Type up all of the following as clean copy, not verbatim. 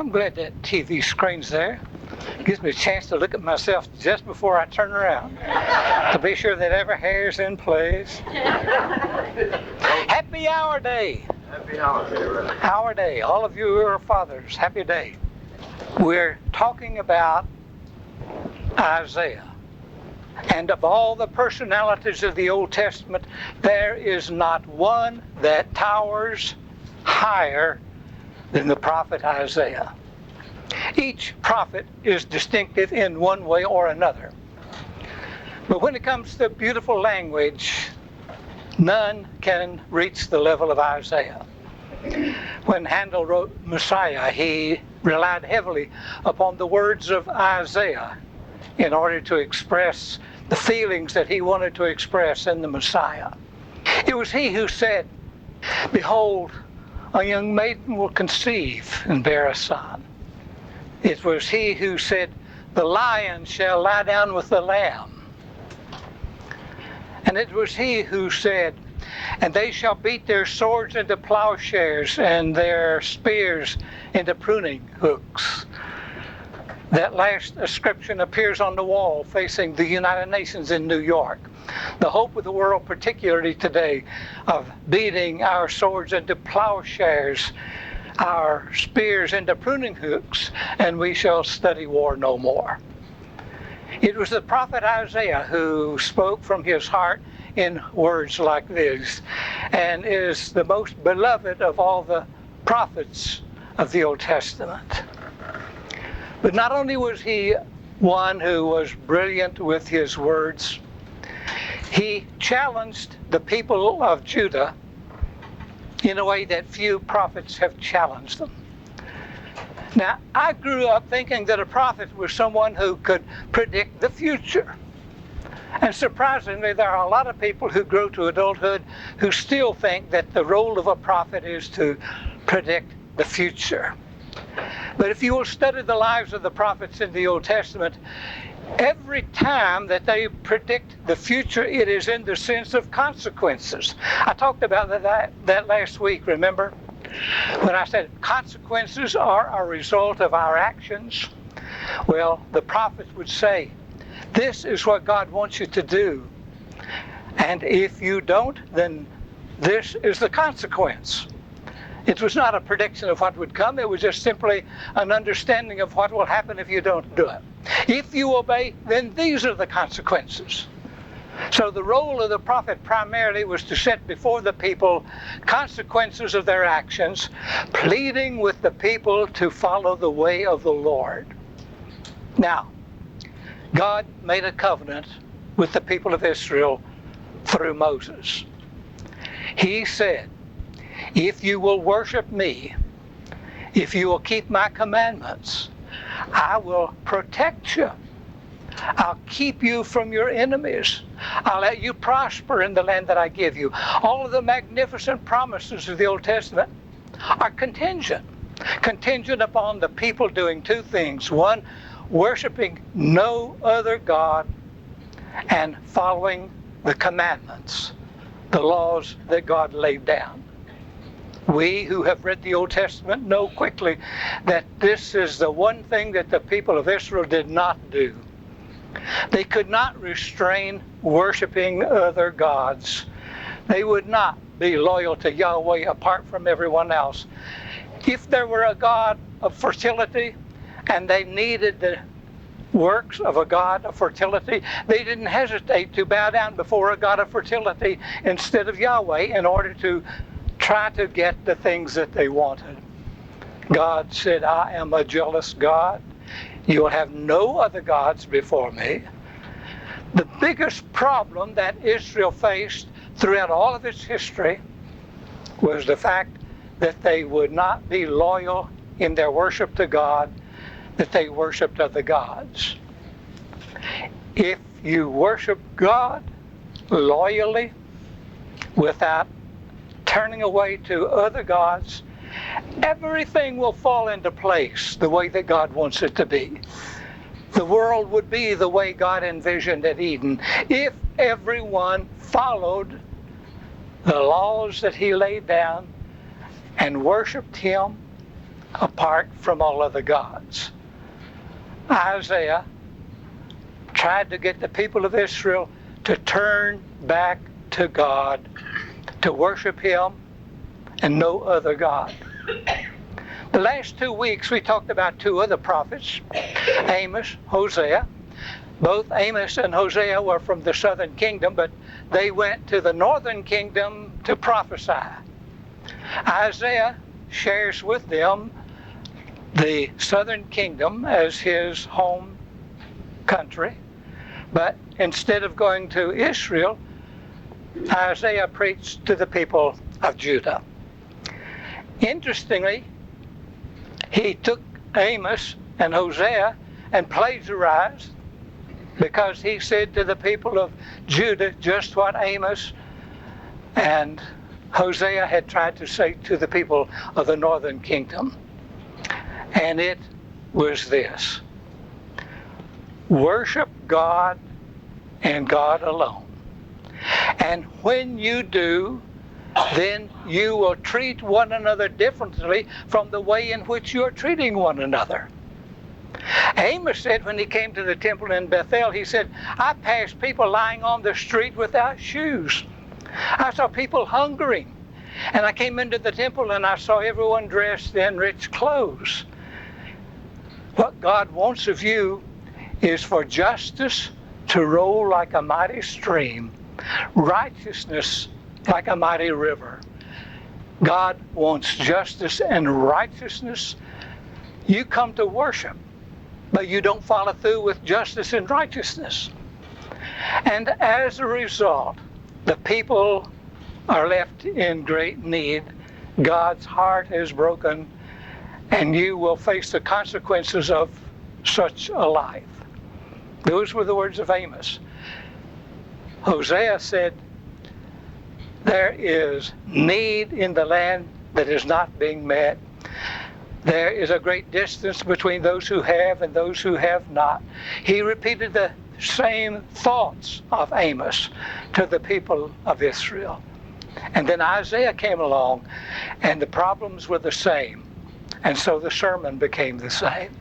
I'm glad that TV screen's there. It gives me a chance to look at myself just before I turn around to be sure that every hair's in place. Happy Our Day. Happy Our Day, right? Our Day. All of you who are fathers, happy day. We're talking about Isaiah. And of all the personalities of the Old Testament, there is not one that towers higher than the prophet Isaiah. Each prophet is distinctive in one way or another. But when it comes to beautiful language, none can reach the level of Isaiah. When Handel wrote Messiah, he relied heavily upon the words of Isaiah in order to express the feelings that he wanted to express in the Messiah. It was he who said, "Behold, a young maiden will conceive and bear a son." It was he who said, "The lion shall lie down with the lamb." And it was he who said, "And they shall beat their swords into plowshares and their spears into pruning hooks." That last inscription appears on the wall facing the United Nations in New York. The hope of the world, particularly today, of beating our swords into plowshares, our spears into pruning hooks, and we shall study war no more. It was the prophet Isaiah who spoke from his heart in words like this, and is the most beloved of all the prophets of the Old Testament. But not only was he one who was brilliant with his words, he challenged the people of Judah in a way that few prophets have challenged them. Now, I grew up thinking that a prophet was someone who could predict the future. And surprisingly, there are a lot of people who grow to adulthood who still think that the role of a prophet is to predict the future. But if you will study the lives of the prophets in the Old Testament, every time that they predict the future, it is in the sense of consequences. I talked about that last week, remember? When I said consequences are a result of our actions. Well, the prophets would say, this is what God wants you to do. And if you don't, then this is the consequence. It was not a prediction of what would come. It was just simply an understanding of what will happen if you don't do it. If you obey, then these are the consequences. So the role of the prophet primarily was to set before the people consequences of their actions, pleading with the people to follow the way of the Lord. Now, God made a covenant with the people of Israel through Moses. He said, if you will worship me, if you will keep my commandments, I will protect you. I'll keep you from your enemies. I'll let you prosper in the land that I give you. All of the magnificent promises of the Old Testament are contingent upon the people doing two things. One, worshiping no other God, and following the commandments, the laws that God laid down. We who have read the Old Testament know quickly that this is the one thing that the people of Israel did not do. They could not restrain worshiping other gods. They would not be loyal to Yahweh apart from everyone else. If there were a god of fertility and they needed the works of a god of fertility, they didn't hesitate to bow down before a god of fertility instead of Yahweh in order to try to get the things that they wanted. God said, I am a jealous God. You will have no other gods before me. The biggest problem that Israel faced throughout all of its history was the fact that they would not be loyal in their worship to God, that they worshiped other gods. If you worship God loyally without turning away to other gods, everything will fall into place the way that God wants it to be. The world would be the way God envisioned at Eden if everyone followed the laws that He laid down and worshiped Him apart from all other gods. Isaiah tried to get the people of Israel to turn back to God, to worship Him and no other God. The last 2 weeks we talked about two other prophets, Amos, Hosea. Both Amos and Hosea were from the southern kingdom, but they went to the northern kingdom to prophesy. Isaiah shares with them the southern kingdom as his home country, but instead of going to Israel, Isaiah preached to the people of Judah. Interestingly, he took Amos and Hosea and plagiarized, because he said to the people of Judah just what Amos and Hosea had tried to say to the people of the northern kingdom. And it was this: worship God and God alone. And when you do, then you will treat one another differently from the way in which you're treating one another. Amos said when he came to the temple in Bethel, he said, I passed people lying on the street without shoes. I saw people hungering. And I came into the temple and I saw everyone dressed in rich clothes. What God wants of you is for justice to roll like a mighty stream, righteousness like a mighty river. God wants justice and righteousness. You come to worship, but you don't follow through with justice and righteousness. And as a result, the people are left in great need. God's heart is broken, and you will face the consequences of such a life. Those were the words of Amos. Hosea said, there is need in the land that is not being met. There is a great distance between those who have and those who have not. He repeated the same thoughts of Amos to the people of Israel. And then Isaiah came along, and the problems were the same. And so the sermon became the same.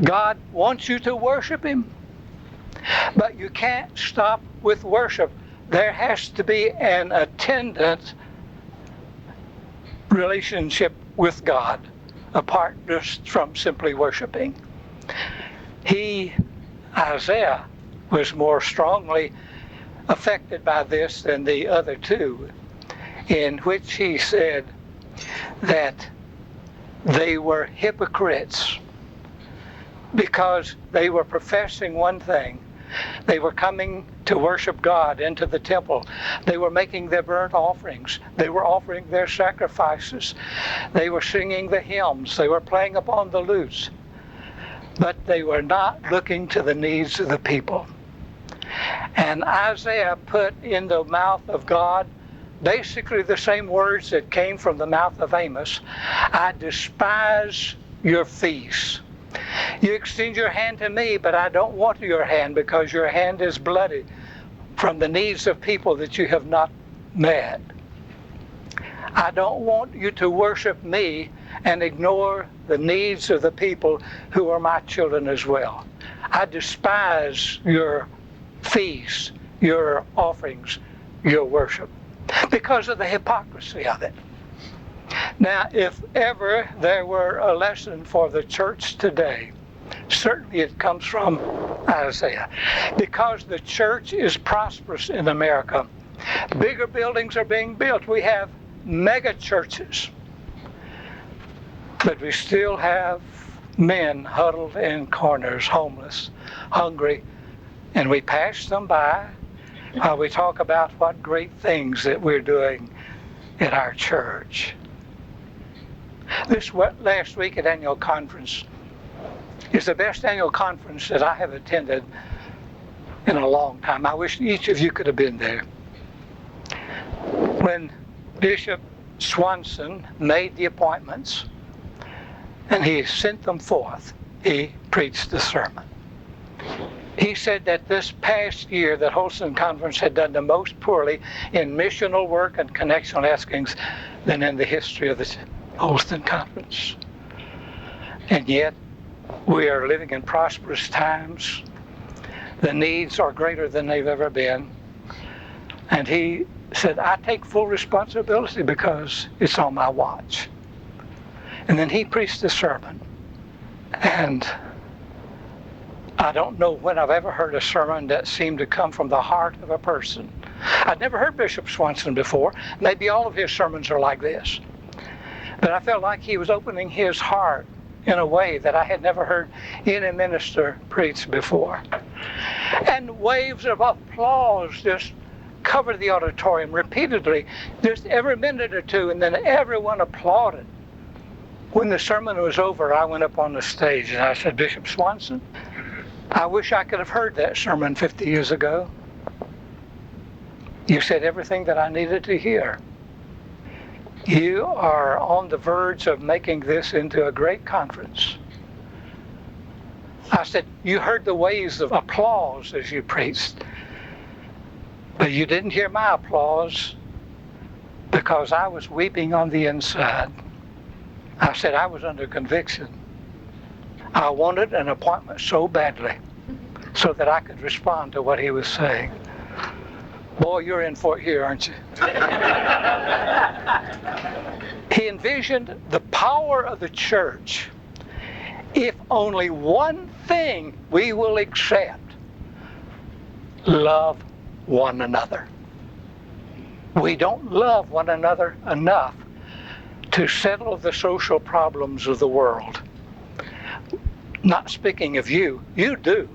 God wants you to worship Him, but you can't stop with worship. There has to be an attendant relationship with God, apart just from simply worshiping. Isaiah, was more strongly affected by this than the other two, in which he said that they were hypocrites because they were professing one thing. They were coming to worship God into the temple. They were making their burnt offerings. They were offering their sacrifices. They were singing the hymns. They were playing upon the lutes. But they were not looking to the needs of the people. And Isaiah put in the mouth of God basically the same words that came from the mouth of Amos. I despise your feasts. You extend your hand to me, but I don't want your hand because your hand is bloody from the needs of people that you have not met. I don't want you to worship me and ignore the needs of the people who are my children as well. I despise your feasts, your offerings, your worship, because of the hypocrisy of it. Now, if ever there were a lesson for the church today, certainly it comes from Isaiah. Because the church is prosperous in America, bigger buildings are being built. We have mega churches, but we still have men huddled in corners, homeless, hungry, and we pass them by while we talk about what great things that we're doing in our church. This last week at annual conference is the best annual conference that I have attended in a long time. I wish each of you could have been there. When Bishop Swanson made the appointments and he sent them forth, he preached the sermon. He said that this past year that Holston Conference had done the most poorly in missional work and connectional askings than in the history of the Holston Conference. And yet, we are living in prosperous times. The needs are greater than they've ever been. And he said, I take full responsibility because it's on my watch. And then he preached the sermon. And I don't know when I've ever heard a sermon that seemed to come from the heart of a person. I'd never heard Bishop Swanson before. Maybe all of his sermons are like this. But I felt like he was opening his heart in a way that I had never heard any minister preach before. And waves of applause just covered the auditorium repeatedly, just every minute or two, and then everyone applauded. When the sermon was over, I went up on the stage and I said, Bishop Swanson, I wish I could have heard that sermon 50 years ago. You said everything that I needed to hear. You are on the verge of making this into a great conference. I said, you heard the waves of applause as you preached, but you didn't hear my applause because I was weeping on the inside. I said, I was under conviction. I wanted an appointment so badly so that I could respond to what he was saying. Boy, you're in for it here, aren't you? He envisioned the power of the church if only one thing we will accept: love one another. We don't love one another enough to settle the social problems of the world. Not speaking of you, you do.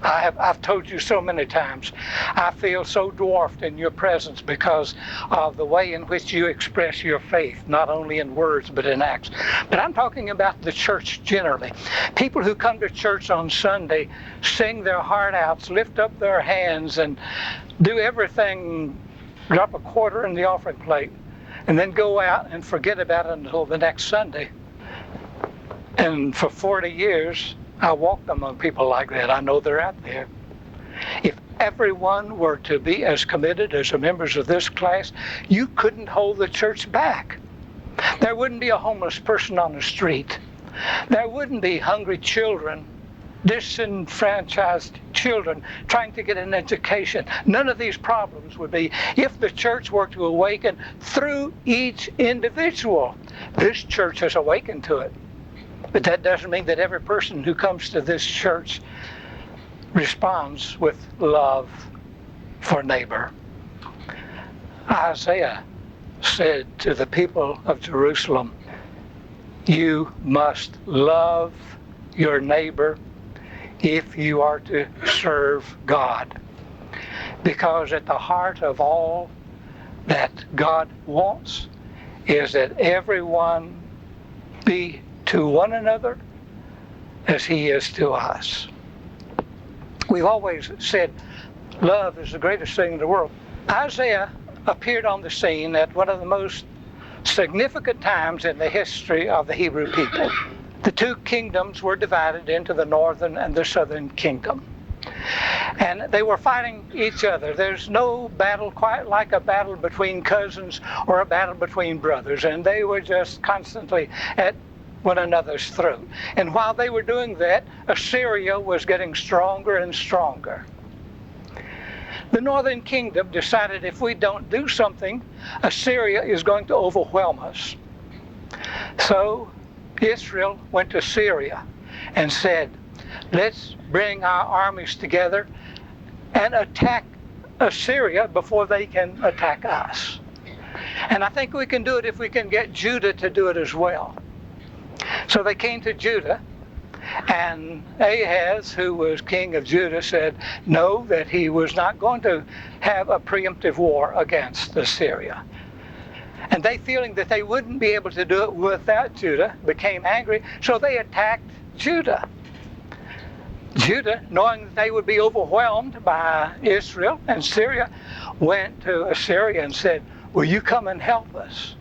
I've told you so many times, I feel so dwarfed in your presence because of the way in which you express your faith, not only in words but in acts. But I'm talking about the church generally. People who come to church on Sunday, sing their heart outs, lift up their hands, and do everything, drop a quarter in the offering plate, and then go out and forget about it until the next Sunday. And for 40 years, I walked among people like that. I know they're out there. If everyone were to be as committed as the members of this class, you couldn't hold the church back. There wouldn't be a homeless person on the street. There wouldn't be hungry children, disenfranchised children trying to get an education. None of these problems would be if the church were to awaken through each individual. This church has awakened to it. But that doesn't mean that every person who comes to this church responds with love for neighbor. Isaiah said to the people of Jerusalem, you must love your neighbor if you are to serve God. Because at the heart of all that God wants is that everyone be to one another as he is to us. We've always said love is the greatest thing in the world. Isaiah appeared on the scene at one of the most significant times in the history of the Hebrew people. The two kingdoms were divided into the northern and the southern kingdom. And they were fighting each other. There's no battle quite like a battle between cousins or a battle between brothers. And they were just constantly at one another's throat. And while they were doing that, Assyria was getting stronger and stronger. The northern kingdom decided if we don't do something, Assyria is going to overwhelm us. So Israel went to Syria and said, let's bring our armies together and attack Assyria before they can attack us. And I think we can do it if we can get Judah to do it as well. So they came to Judah, and Ahaz, who was king of Judah, said no, that he was not going to have a preemptive war against Assyria. And they, feeling that they wouldn't be able to do it without Judah, became angry, so they attacked Judah. Judah, knowing that they would be overwhelmed by Israel and Syria, went to Assyria and said, will you come and help us?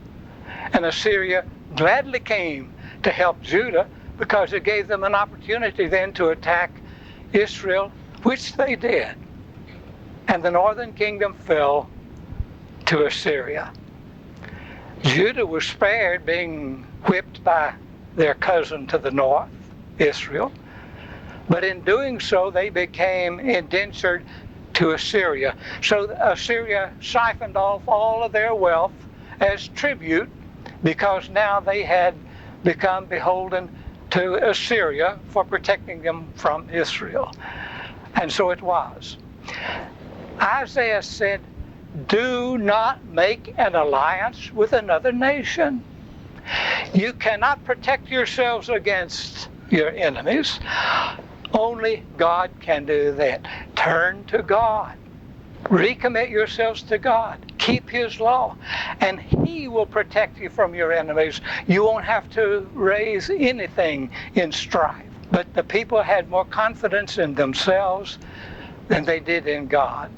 And Assyria gladly came to help Judah because it gave them an opportunity then to attack Israel, which they did. And the northern kingdom fell to Assyria. Judah was spared being whipped by their cousin to the north, Israel. But in doing so, they became indentured to Assyria. So Assyria siphoned off all of their wealth as tribute, because now they had become beholden to Assyria for protecting them from Israel. And so it was. Isaiah said, do not make an alliance with another nation. You cannot protect yourselves against your enemies. Only God can do that. Turn to God. Recommit yourselves to God. Keep His law, and He will protect you from your enemies. You won't have to raise anything in strife. But the people had more confidence in themselves than they did in God.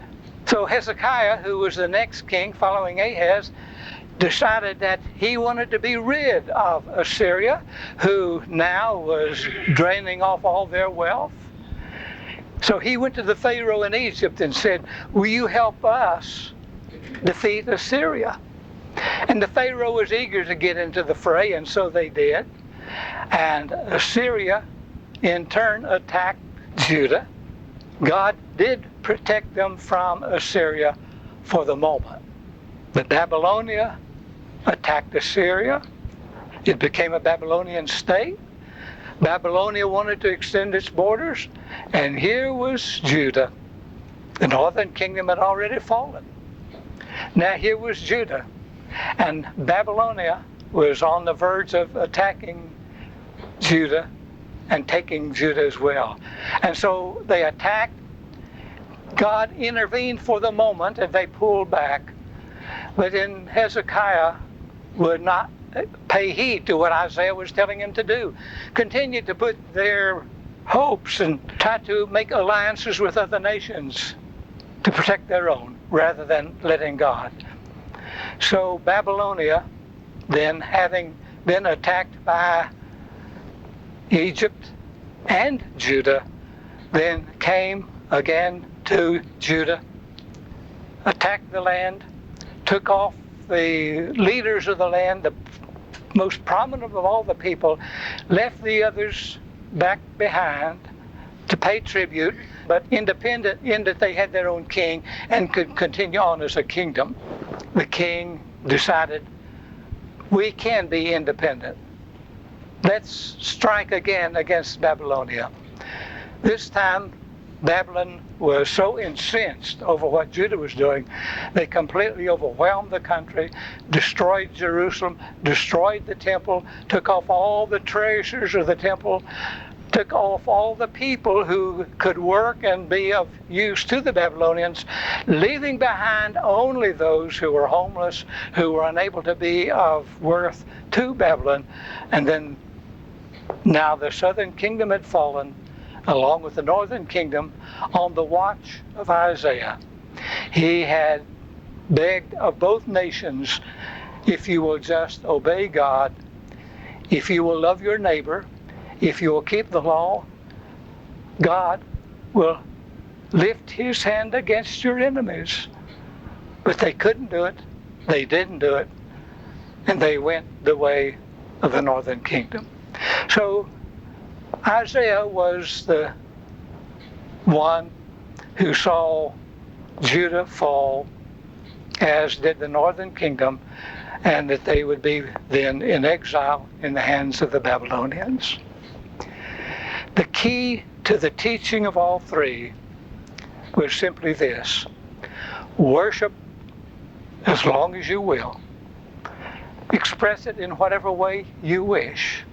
So Hezekiah, who was the next king following Ahaz, decided that he wanted to be rid of Assyria, who now was draining off all their wealth. So he went to the Pharaoh in Egypt and said, will you help us defeat Assyria? And the Pharaoh was eager to get into the fray, and so they did. And Assyria, in turn, attacked Judah. God did protect them from Assyria for the moment. But Babylonia attacked Assyria. It became a Babylonian state. Babylonia wanted to extend its borders, and here was Judah. The northern kingdom had already fallen. Now here was Judah, and Babylonia was on the verge of attacking Judah and taking Judah as well. And so they attacked. God intervened for the moment, and they pulled back. But then Hezekiah would not pay heed to what Isaiah was telling him to do. Continued to put their hopes and try to make alliances with other nations to protect their own, rather than letting God. So Babylonia, then, having been attacked by Egypt and Judah, then came again to Judah, attacked the land, took off the leaders of the land, the most prominent of all the people, left the others back behind to pay tribute, but independent in that they had their own king and could continue on as a kingdom. The king decided, we can be independent. Let's strike again against Babylonia. This time, Babylon was so incensed over what Judah was doing, they completely overwhelmed the country, destroyed Jerusalem, destroyed the temple, took off all the treasures of the temple, took off all the people who could work and be of use to the Babylonians, leaving behind only those who were homeless, who were unable to be of worth to Babylon. And then now the southern kingdom had fallen, along with the northern kingdom, on the watch of Isaiah. He had begged of both nations, if you will just obey God, if you will love your neighbor, if you will keep the law, God will lift His hand against your enemies. But they couldn't do it. They didn't do it. And they went the way of the northern kingdom. So Isaiah was the one who saw Judah fall, as did the northern kingdom, and that they would be then in exile in the hands of the Babylonians. The key to the teaching of all three was simply this: worship as long as you will. Express it in whatever way you wish.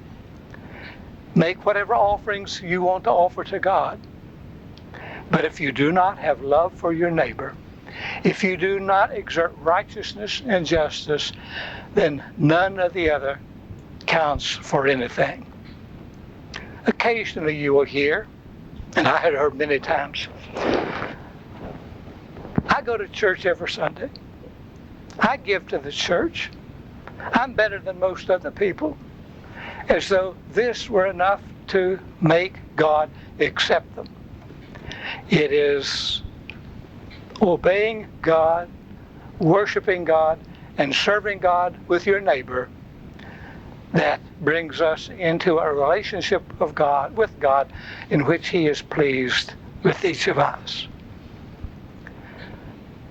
Make whatever offerings you want to offer to God. But if you do not have love for your neighbor, if you do not exert righteousness and justice, then none of the other counts for anything. Occasionally you will hear, and I had heard many times, I go to church every Sunday. I give to the church. I'm better than most other people. As though this were enough to make God accept them. It is obeying God, worshiping God, and serving God with your neighbor that brings us into a relationship with God, in which He is pleased with each of us.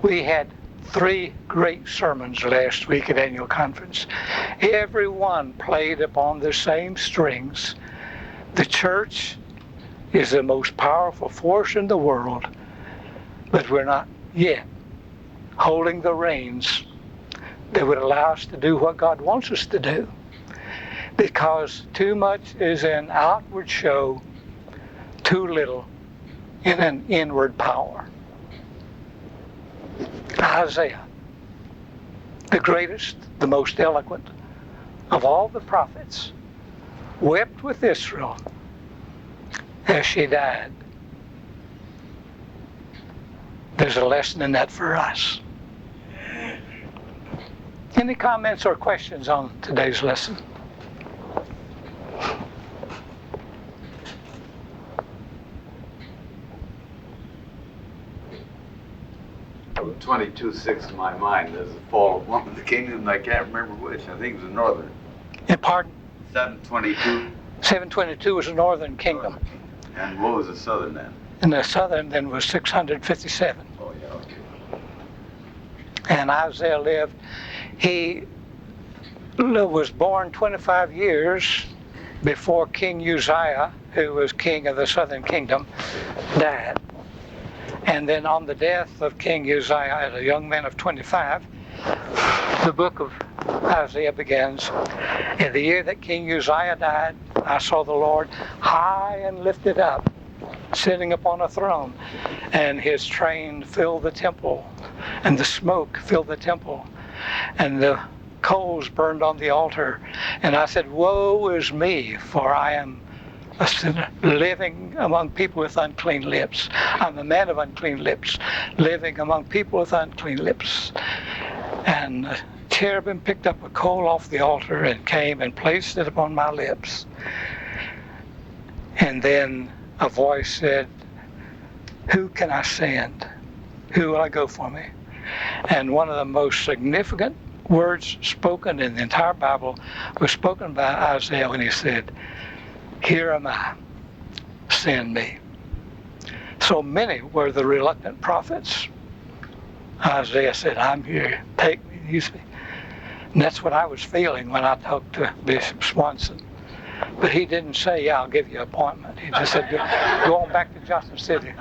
We had 3 great sermons last week at annual conference. Every one played upon the same strings. The church is the most powerful force in the world, but we're not yet holding the reins that would allow us to do what God wants us to do, because too much is an outward show, too little in an inward power. Isaiah, the greatest, the most eloquent of all the prophets, wept with Israel as she died. There's a lesson in that for us. Any comments or questions on today's lesson? 22:6 in my mind. There's a fall of one of the kingdoms. I can't remember which. I think it was the northern. Pardon? 722. 722 was the northern kingdom. And what was the southern then? And the southern then was 657. Oh yeah, okay. And Isaiah lived. He was born 25 years before King Uzziah, who was king of the southern kingdom, died. And then on the death of King Uzziah, as a young man of 25, the book of Isaiah begins. In the year that King Uzziah died, I saw the Lord high and lifted up, sitting upon a throne, and His train filled the temple, and the smoke filled the temple, and the coals burned on the altar. And I said, woe is me, for I am a sinner, living among people with unclean lips. I'm a man of unclean lips, living among people with unclean lips. And the cherubim picked up a coal off the altar and came and placed it upon my lips. And then a voice said, who can I send? Who will I go for me? And one of the most significant words spoken in the entire Bible was spoken by Isaiah when he said, here am I, send me. So many were the reluctant prophets. Isaiah said, I'm here, take me, use me. And that's what I was feeling when I talked to Bishop Swanson. But he didn't say, yeah, I'll give you an appointment. He just said, go on back to Johnson City.